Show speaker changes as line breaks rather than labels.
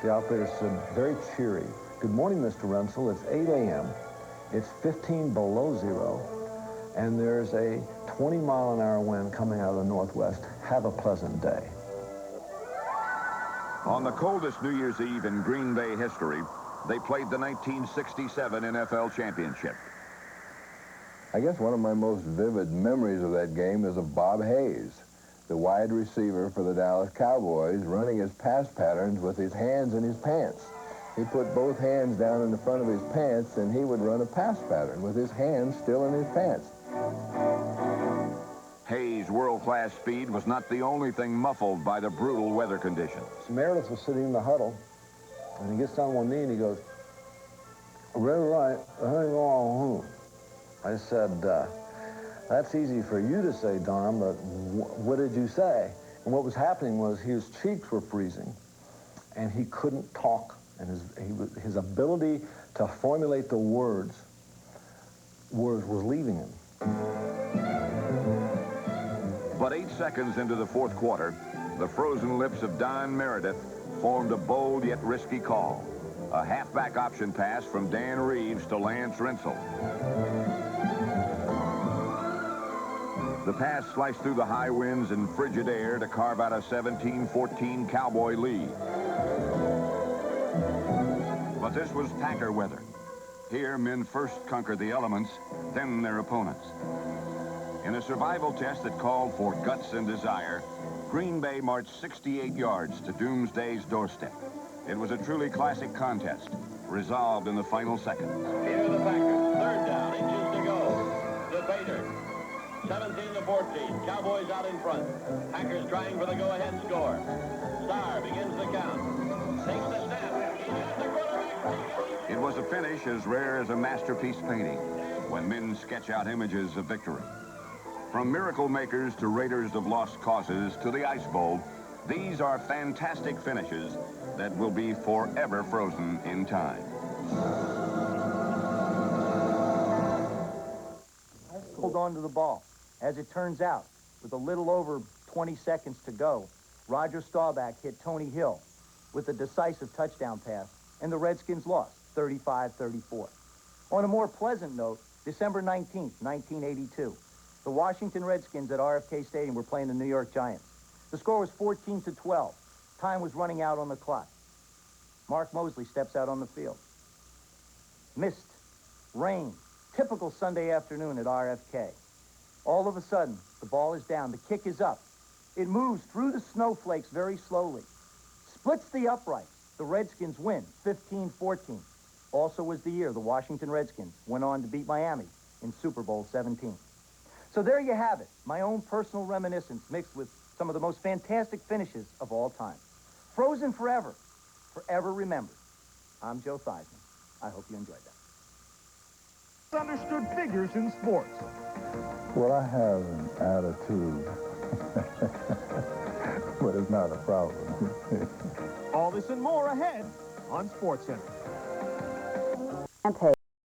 The operator said, very cheery, "Good morning, Mr. Rensel. It's 8 a.m. It's 15 below zero, and there's a 20-mile-an-hour wind coming out of the northwest. Have a pleasant day."
On the coldest New Year's Eve in Green Bay history, they played the 1967 NFL Championship.
I guess one of my most vivid memories of that game is of Bob Hayes, the wide receiver for the Dallas Cowboys, running his pass patterns with his hands in his pants. He put both hands down in the front of his pants, and he would run a pass pattern with his hands still in his pants.
Hayes' world-class speed was not the only thing muffled by the brutal weather conditions.
Meredith was sitting in the huddle, and he gets down on one knee and he goes, "Red right, I ain't going home." I said, "That's easy for you to say, Don, but what did you say?" And what was happening was his cheeks were freezing, and he couldn't talk, and his ability to formulate the words was leaving him.
But 8 seconds into the fourth quarter, the frozen lips of Don Meredith formed a bold yet risky call. A halfback option pass from Dan Reeves to Lance Rensel. The pass sliced through the high winds and frigid air to carve out a 17-14 Cowboy lead. But this was Packer weather. Here, men first conquer the elements, then their opponents. In a survival test that called for guts and desire, Green Bay marched 68 yards to doomsday's doorstep. It was a truly classic contest, resolved in the final seconds.
Here are the Packers. Third down, inches to go. To Bader. 17-14. Cowboys out in front. Packers trying for the go-ahead score. Starr begins the count. Takes the snap. He's got the quarterback.
It was a finish as rare as a masterpiece painting when men sketch out images of victory. From miracle makers to raiders of lost causes to the Ice Bowl, these are fantastic finishes that will be forever frozen in time.
Hold on to the ball. As it turns out, with a little over 20 seconds to go, Roger Staubach hit Tony Hill with a decisive touchdown pass, and the Redskins lost 35-34. On a more pleasant note, December 19th, 1982, the Washington Redskins at RFK Stadium were playing the New York Giants. The score was 14-12. Time was running out on the clock. Mark Mosley steps out on the field. Mist, rain, typical Sunday afternoon at RFK. All of a sudden, the ball is down. The kick is up. It moves through the snowflakes very slowly. Splits the uprights. The Redskins win 15-14. Also was the year the Washington Redskins went on to beat Miami in Super Bowl 17. So there you have it, my own personal reminiscence mixed with some of the most fantastic finishes of all time. Frozen forever, forever remembered. I'm Joe Theismann. I hope you enjoyed that.
Understood figures in sports.
Well, I have an attitude, but it's not a problem.
All this and more ahead on SportsCenter.
And pay.